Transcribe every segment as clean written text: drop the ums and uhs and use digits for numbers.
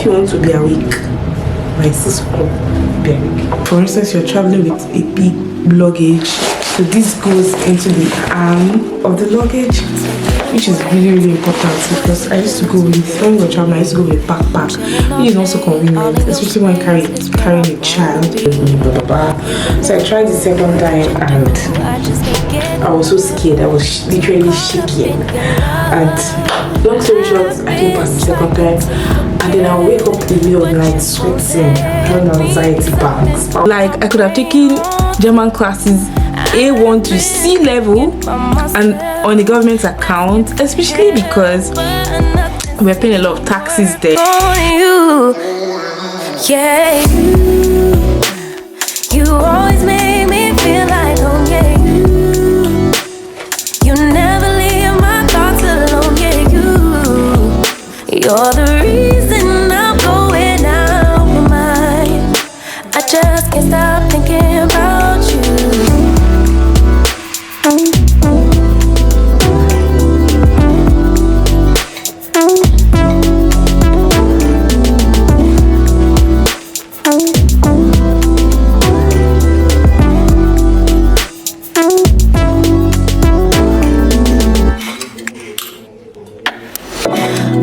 If you want to be awake by 6 o'clock, be awake. For instance, you're traveling with a big luggage, so this goes into the arm of the luggage, which is really important because I used to go with, when we were traveling, I used to go with a backpack, which is also convenient, especially when carrying a child. So I tried the second time and I was so scared. I was literally shaking. And long story short, I didn't pass the second time. And then I'll wake up in the middle of the night sweating, having anxiety bangs. Like I could have taken German classes A1 to C level and on the government's account, especially because we're paying a lot of taxes there. Yeah, you always make me feel like home. Yeah, you never leave my thoughts alone. Yeah, you're the reason I'm going out my mind. I just can't stop thinking about you.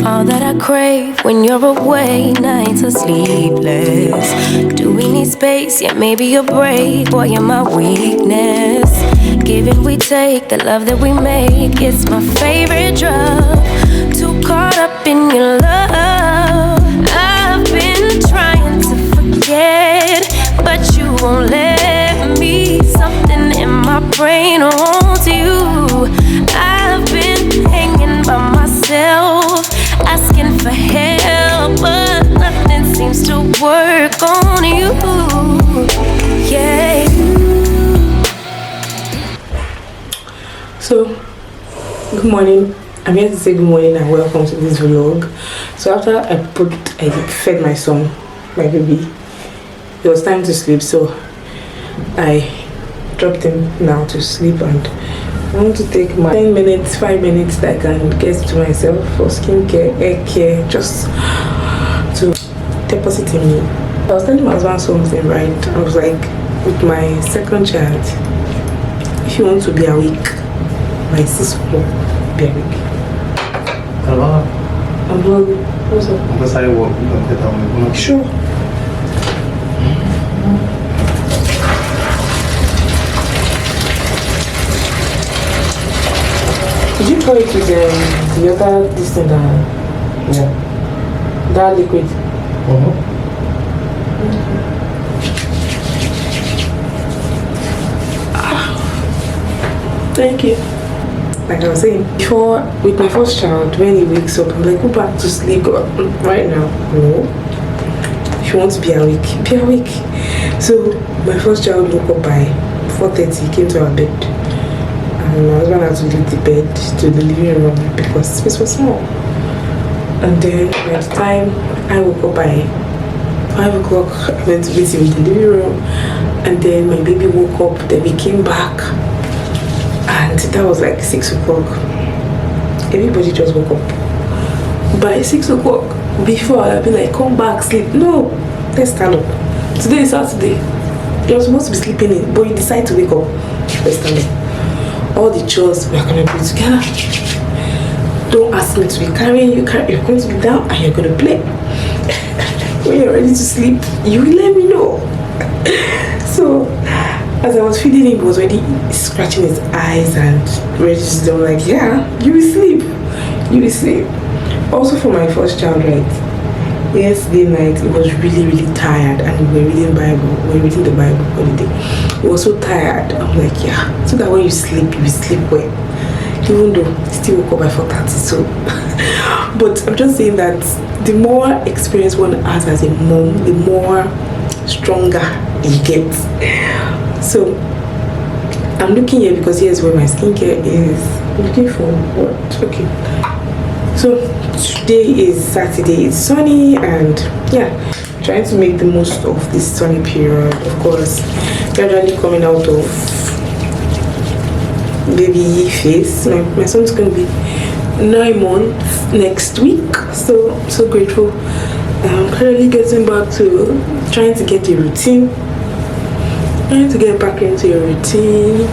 All that I crave when you're away, nights are sleepless. Do we need space? Yeah, maybe a break. Boy, you're my weakness. Give and we take, the love that we make, it's my favorite drug. Too caught up in your love. I've been trying to forget, but you won't let me. Something in my brain wants you. I've been hanging by myself, asking for help, but nothing seems to work on you. Yeah. So, good morning. I'm here to say good morning and welcome to this vlog. So after I fed my son, my baby, it was time to sleep, so I dropped him now to sleep, and I want to take my 5 minutes that I can get to myself for skincare, hair care, just to deposit in me. I was telling my husband something, right? I was like, with my second child, if you want to be awake by 6 o'clock, be awake. Hello? What's up? Sure. Did you try it with the other this thing that liquid? Thank you. Like I was saying before, with my first child, when he wakes up, I'm like, go back to sleep. Right now, no. If you want to be awake, be awake. So my first child woke up by 4:30. He came to our bed. And my husband had to leave the bed to the living room because the space was small. And then by the time I woke up by 5 o'clock, I went to visit in the living room. And then my baby woke up, then we came back. And that was like 6 o'clock. Everybody just woke up. By 6 o'clock, before I'd be like, come back, sleep. No, let's stand up. Today is Saturday. You're supposed to be sleeping in, but you decide to wake up. Let's stand up. All the chores we are going to do together. Don't ask me to be carrying you. You're going to be down and you're going to play. When you're ready to sleep, you will let me know. So as I was feeding him, he was already scratching his eyes and ready to sleep. I'm like, yeah, you will sleep. You will sleep. Also for my first child, right? Yesterday night, he was really tired, and we were reading Bible. We were reading the Bible holiday. He was so tired. I'm like, yeah, so that when you sleep, you will sleep well. Even though he still woke up by 4:30. So, but I'm just saying that the more experience one has as a mom, the more stronger it gets. So I'm looking here because here's where my skincare is. I'm looking for what? Okay. So today is Saturday, it's sunny, and yeah, trying to make the most of this sunny period. Of course, gradually coming out of baby phase. My son's going to be 9 months next week, so grateful I'm currently getting back to trying to get a routine. Trying to get back into your routine.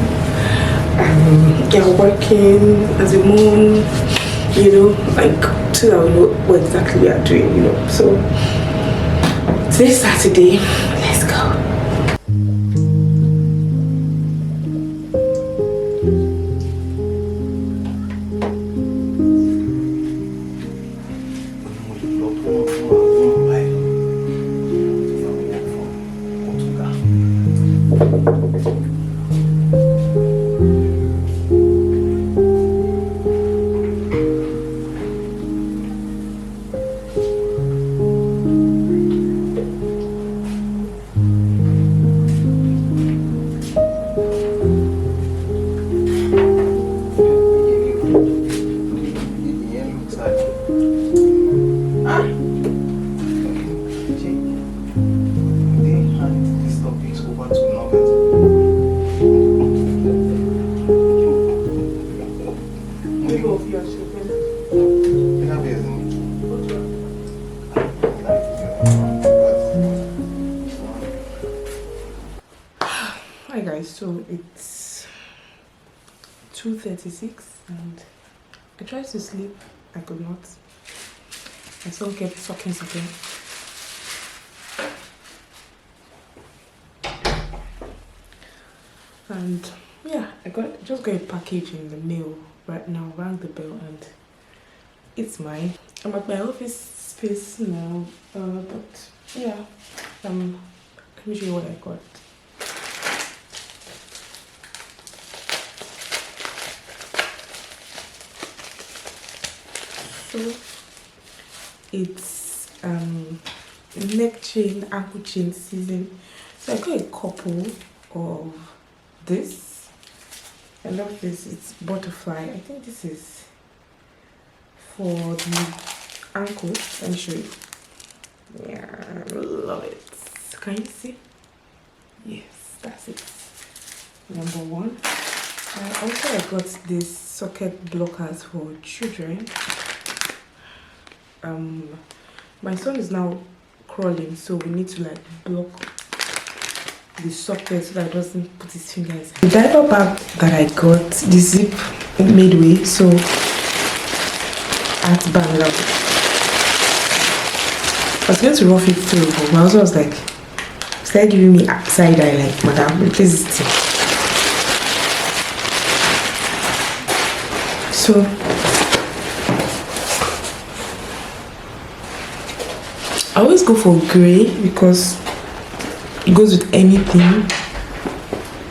You're working as a mom, you know, like so that we know what exactly we are doing, you know. So today's Saturday. Let's go. Hi guys, so it's 2:36 and I tried to sleep, I could not. My son kept sucking. And yeah, just got a package in the mail right now, rang the bell and it's mine. I'm at my office space now, but yeah, let me show you what I got. So it's neck chain, ankle chain season. So I got a couple of this. I love this. It's butterfly. I think this is for the ankle. Let me show you. Yeah, I love it. Can you see? Yes, that's it. Number one. I got this socket blockers for children. My son is now crawling, so we need to like block the socket so that he doesn't put his fingers. The diaper bag that I got, the zip made way, so I had to bang it up. I was going to rough it through, but my husband was like, started giving me side eye, like, madam, replace this thing. So I always go for grey because it goes with anything.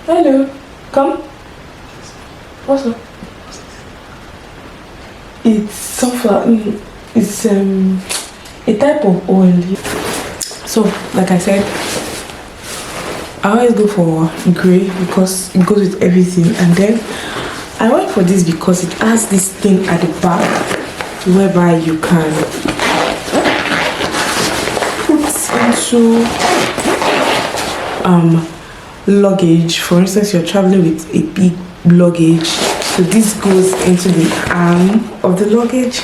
Hello, come. What's up? It's sunflower. It's a type of oil. So, like I said, I always go for grey because it goes with everything. And then I went for this because it has this thing at the back whereby you can into luggage. For instance, you're traveling with a big luggage, so this goes into the arm of the luggage,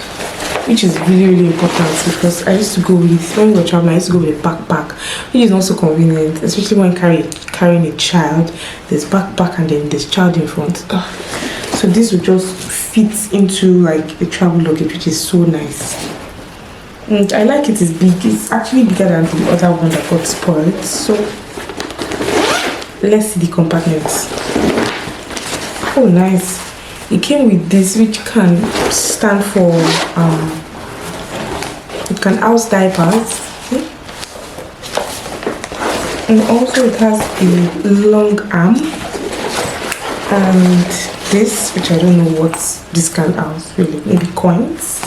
which is really important because I used to go with, when we were traveling, I used to go with a backpack, which is not so convenient, especially when carrying a child. There's backpack and then there's child in front. So this will just fit into like a travel luggage, which is so nice. And I like it. It's big. It's actually bigger than the other one that got spoiled. So let's see the compartments. Oh, nice. It came with this, which can stand for it can house diapers. See? And also it has a long arm, and this, which I don't know what this can house really, maybe coins.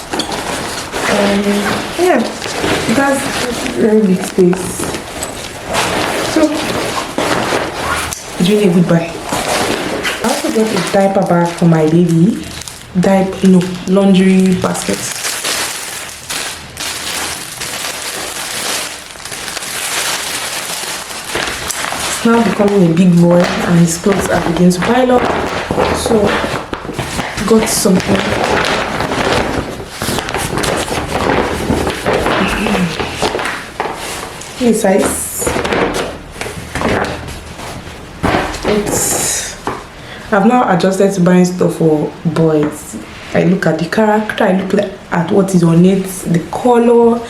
Yeah, it has very big space. So it's really a good buy. I also got a diaper bag for my baby. Laundry basket. It's now becoming a big boy and his clothes are beginning to pile up. So got something. in size. I've now adjusted to buying stuff for boys. I look at the character, I look at what is on it, the color.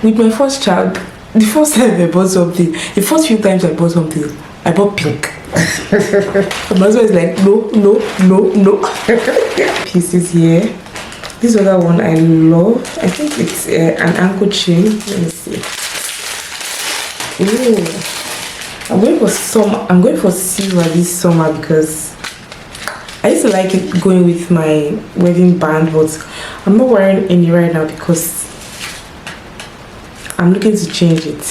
With my first child, the first time I bought something, the first few times I bought something, I bought pink. My husband is like, no. Pieces here. This other one I love. I think it's an ankle chain. Let me see. Ooh. I'm going for silver this summer because I used to like it going with my wedding band, but I'm not wearing any right now because I'm looking to change it.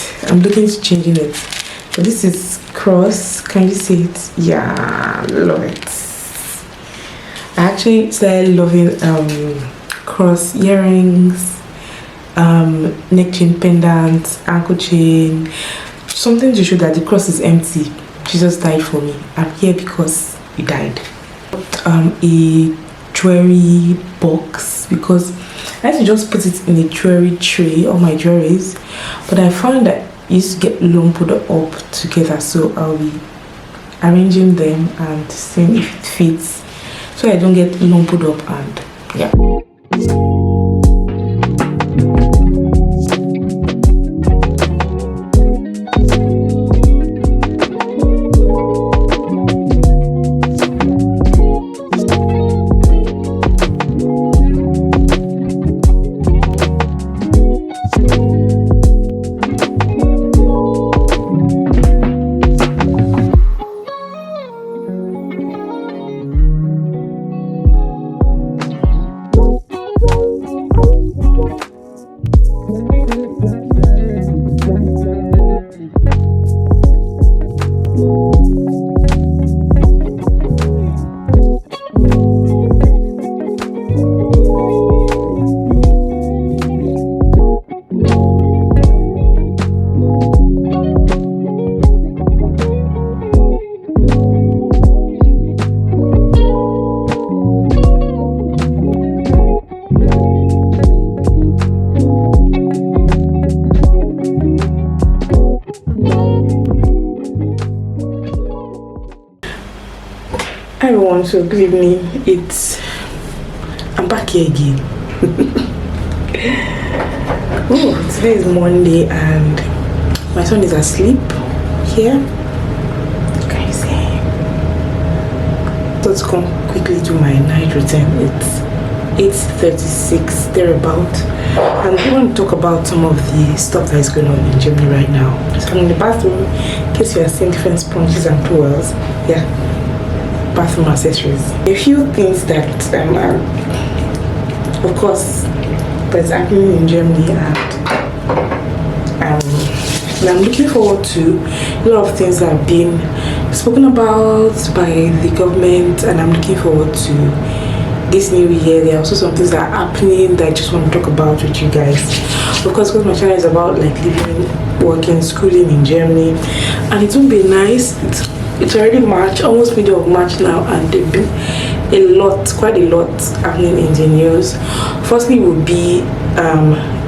Changing it. So this is cross. Can you see it? Yeah, love it. I actually started loving cross earrings, neck chain pendants, ankle chain. Something to show that the cross is empty. Jesus died for me. I'm here because he died. A jewelry box because I had to just put it in a jewelry tray, all my jewelries, but I found that it used to get lumped up together, so I'll be arranging them and seeing if it fits so I don't get lumped up. And yeah. Everyone, so good evening. I'm back here again. Oh, today is Monday and my son is asleep here. Can you see him? Let's come quickly to my night routine. It's 8:36 thereabout, and we want to talk about some of the stuff that is going on in Germany right now. So I'm in the bathroom in case you are seeing different sponges and towels. Yeah, bathroom accessories. A few things that of course that's happening in Germany, and I'm looking forward to a lot of things that have been spoken about by the government, and I'm looking forward to this new year. There are also some things that are happening that I just want to talk about with you guys, because my channel is about like living, working, schooling in Germany, and it will be nice. It's already March, almost middle of March now, and there've been quite a lot happening in the news. Firstly would be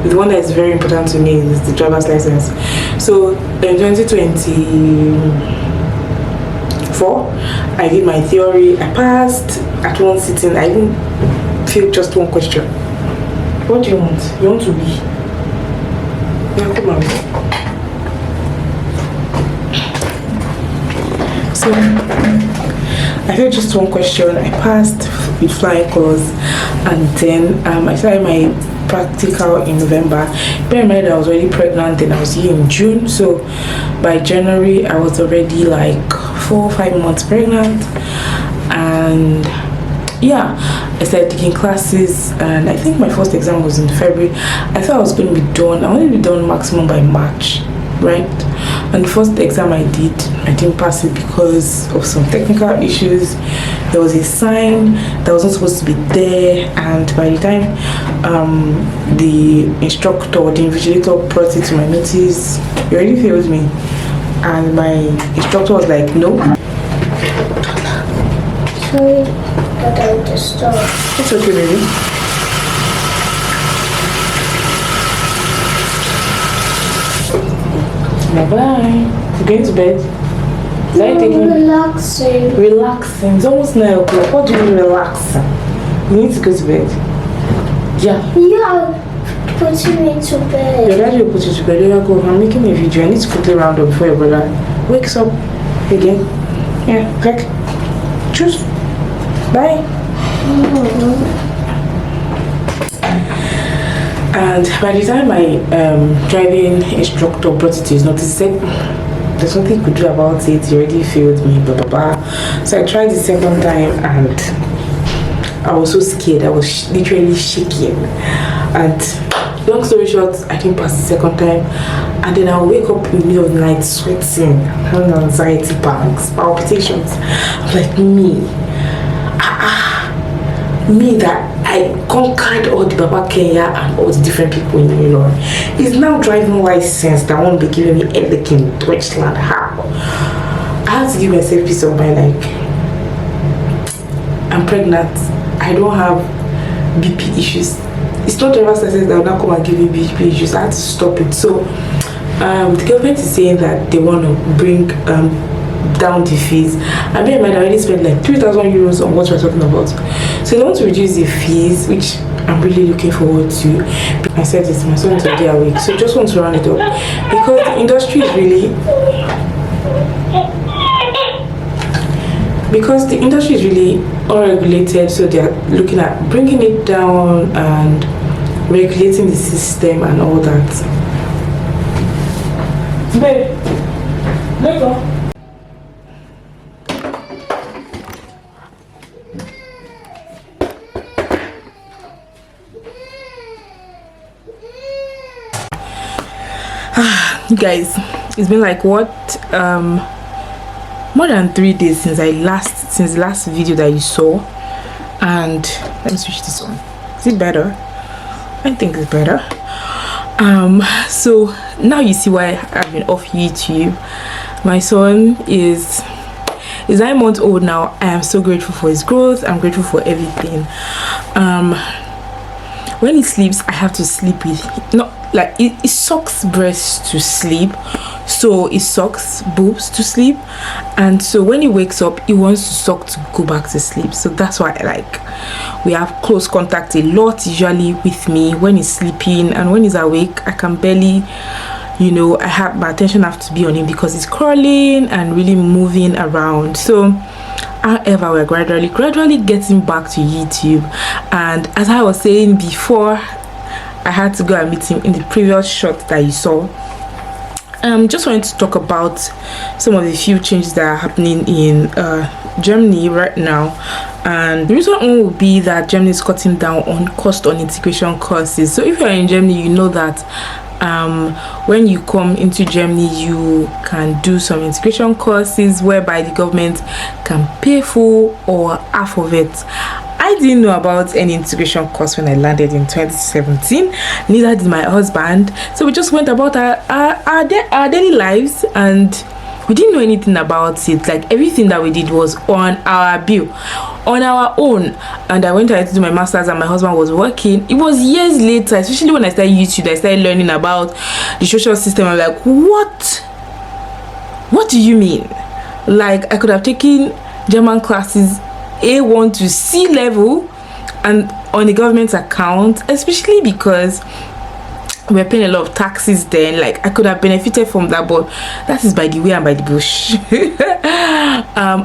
the one that is very important to me is the driver's license. So in 2024 I did my theory. I passed at one sitting. I didn't fail just one question. What do you want? You want to be? Yeah, come on. So I failed just one question. I passed with flying colors, and then I started my practical in November. Bear in mind I was already pregnant, and I was here in June, so by January I was already like 4 or 5 months pregnant. And yeah, I started taking classes, and I think my first exam was in February. I thought I was going to be done. I wanted to be done maximum by March, right? And the first exam I didn't pass it because of some technical issues. There was a sign that wasn't supposed to be there, and by the time the instructor or the invigilator brought it to my notice, he already failed me. And my instructor was like, no. Sorry that I disturbed. It's okay, baby. Bye. You're going to bed? Is that taking? Relaxing. Relaxing. It's almost 9 o'clock. What do you mean relaxing? You need to go to bed. Yeah. Yeah, putting me to bed. Your daddy will put you to bed. You go. I'm making a video. I need to quickly round up before your brother wakes up again. Yeah. Click. Choose. Bye. And by the time my driving instructor brought it to his notice, he said there's nothing he could do about it. He already failed me. Blah blah blah. So I tried the second time and I was so scared. I was literally shaking. And long story short, I didn't pass the second time. And then I'll wake up in the middle of the night sweating, having anxiety pangs, palpitations. I'm like, me that I conquered all the Baba Kenya and all the different people in Illinois is now driving license that won't be giving me everything in Deutschland. How? I have to give myself peace of mind. Like, I'm pregnant. I don't have BP issues. It's not driver's license that will not come and give me BP issues. I had to stop it. So the government is saying that they want to bring down the fees. I mean, I already spent like 3,000 euros on what we're talking about. So they want to reduce the fees, which I'm really looking forward to. I said this, my son is a day a week, so just want to round it up because the industry is really unregulated, so they're looking at bringing it down and regulating the system and all that. Babe, let's go. You guys, it's been like what more than 3 days since the last video that you saw, and let me switch this on. Is it better? I think it's better. So now you see why I've been off YouTube. My son is 9 months old now. I am so grateful for his growth. I'm grateful for everything. When he sleeps, I have to sleep with like it sucks breast to sleep, so it sucks boobs to sleep, and so when he wakes up he wants to suck to go back to sleep. So that's why we have close contact a lot usually with me when he's sleeping, and when he's awake I can barely, I have my attention have to be on him because he's crawling and really moving around. So however, we're gradually getting back to YouTube, and as I was saying before, I had to go and meet him in the previous shot that you saw. Just wanted to talk about some of the few changes that are happening in Germany right now, and the reason one will be that Germany is cutting down on cost on integration courses. So if you're in Germany, you know that when you come into Germany you can do some integration courses whereby the government can pay full or half of it. I didn't know about any integration course when I landed in 2017, neither did my husband, so we just went about our daily lives and we didn't know anything about it. Like, everything that we did was on our bill, on our own. And I went to do my master's and my husband was working. It was years later, especially when I started YouTube, I started learning about the social system. I'm like, what do you mean? Like, I could have taken German classes A1 to C level and on the government's account, especially because we're paying a lot of taxes then. Like, I could have benefited from that, but that is by the way and by the bush.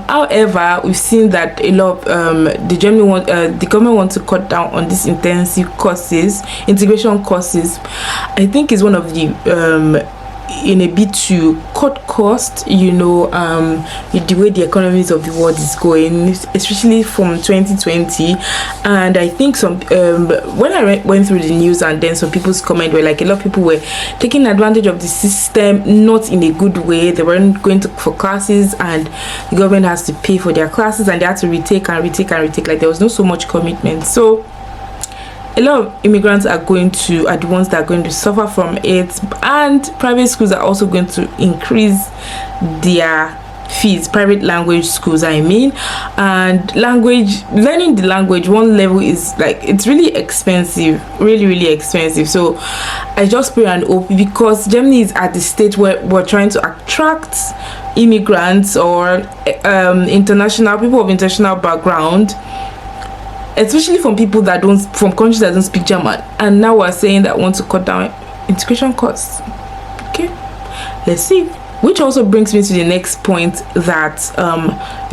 However, we've seen that a lot of the government wants to cut down on these intensive courses, integration courses. I think is one of the in a bit to cut cost, with the way the economies of the world is going, especially from 2020. And I think some when I went through the news, and then some people's comment were like, a lot of people were taking advantage of the system, not in a good way. They weren't going for classes, and the government has to pay for their classes, and they had to retake. Like, there was no so much commitment. So a lot of immigrants are the ones that are going to suffer from it, and private schools are also going to increase their fees, private language schools I mean. And learning the language one level is like, it's really expensive, really expensive. So I just pray and hope, because Germany is at the stage where we're trying to attract immigrants or international people of international background, especially from people that don't, from countries that don't speak German. And now we're saying that we want to cut down integration costs. Okay, let's see. Which also brings me to the next point, that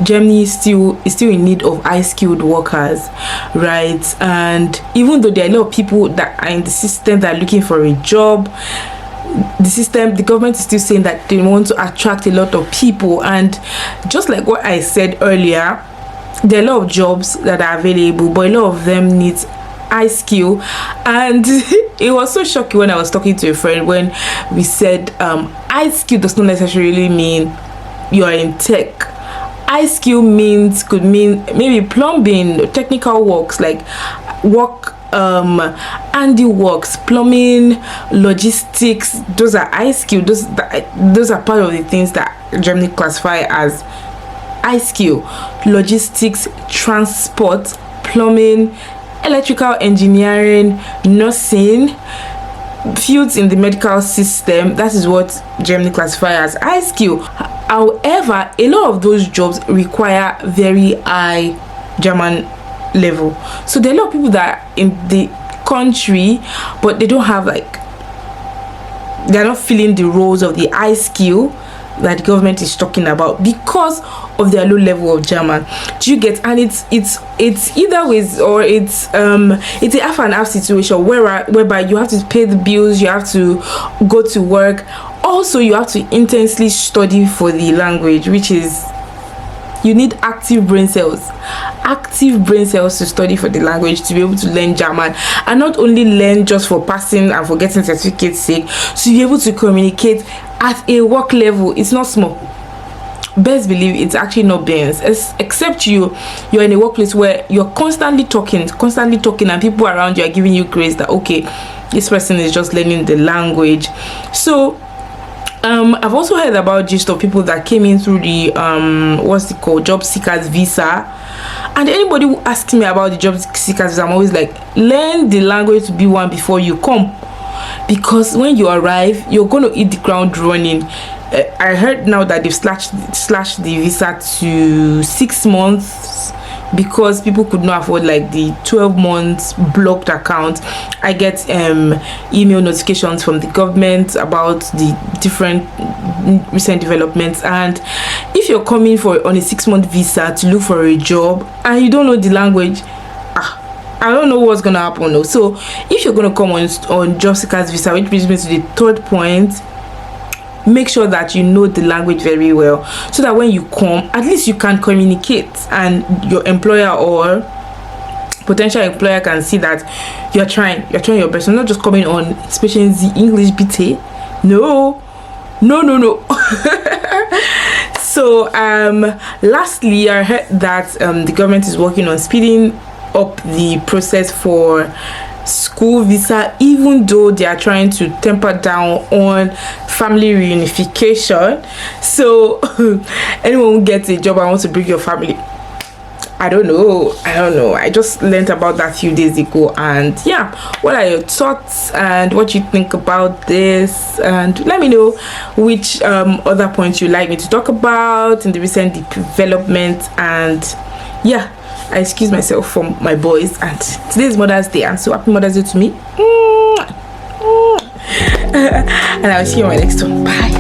Germany is still in need of high skilled workers, right? And even though there are a lot of people that are in the system that are looking for a job, the government is still saying that they want to attract a lot of people. And just like what I said earlier, there are a lot of jobs that are available, but a lot of them need high skill. And it was so shocking when I was talking to a friend when we said high skill does not necessarily mean you are in tech. High skill could mean maybe plumbing, technical works like handiworks, plumbing, logistics. Those are high skill. Those are part of the things that Germany classify as high skill. Logistics, transport, plumbing, electrical engineering, nursing, fields in the medical system. That is what Germany classifies as high skill. However, a lot of those jobs require very high German level. So there are a lot of people that are in the country, but they don't have they're not filling the roles of the high skill that the government is talking about because of their low level of German. Do you get? And it's either ways, or it's a half and half situation whereby you have to pay the bills, you have to go to work, also you have to intensely study for the language, which is, you need active brain cells to study for the language, to be able to learn German, and not only learn just for passing and for getting certificates sake, to be able to communicate at a work level. It's not small. Best believe it's actually not beans, except you're in a workplace where you're constantly talking, and people around you are giving you grace that okay, this person is just learning the language. So I've also heard about gist of people that came in through the what's it called, job seekers visa. And anybody who asks me about the job seekers visa, I'm always like, learn the language to be one before you come, because when you arrive, you're going to hit the ground running. I heard now that they've slashed the visa to 6 months because people could not afford like the 12 months blocked account. I get email notifications from the government about the different recent developments, and if you're coming on a 6-month visa to look for a job and you don't know the language, I don't know what's gonna happen though. So if you're gonna come on job seekers visa, which brings me to the third point, make sure that you know the language very well, so that when you come, at least you can communicate and your employer or potential employer can see that you're trying your best. You're not just coming on speaking the English BT. No. So lastly, I heard that the government is working on speeding up the process for school visa, even though they are trying to temper down on family reunification. So anyone who gets a job and wants to bring your family, I don't know, I just learned about that a few days ago. And yeah, what are your thoughts and what you think about this? And let me know which other points you'd like me to talk about in the recent development. And yeah, I excuse myself from my boys, and today's Mother's Day, and so happy Mother's Day to me. And I'll see you on my next one. Bye.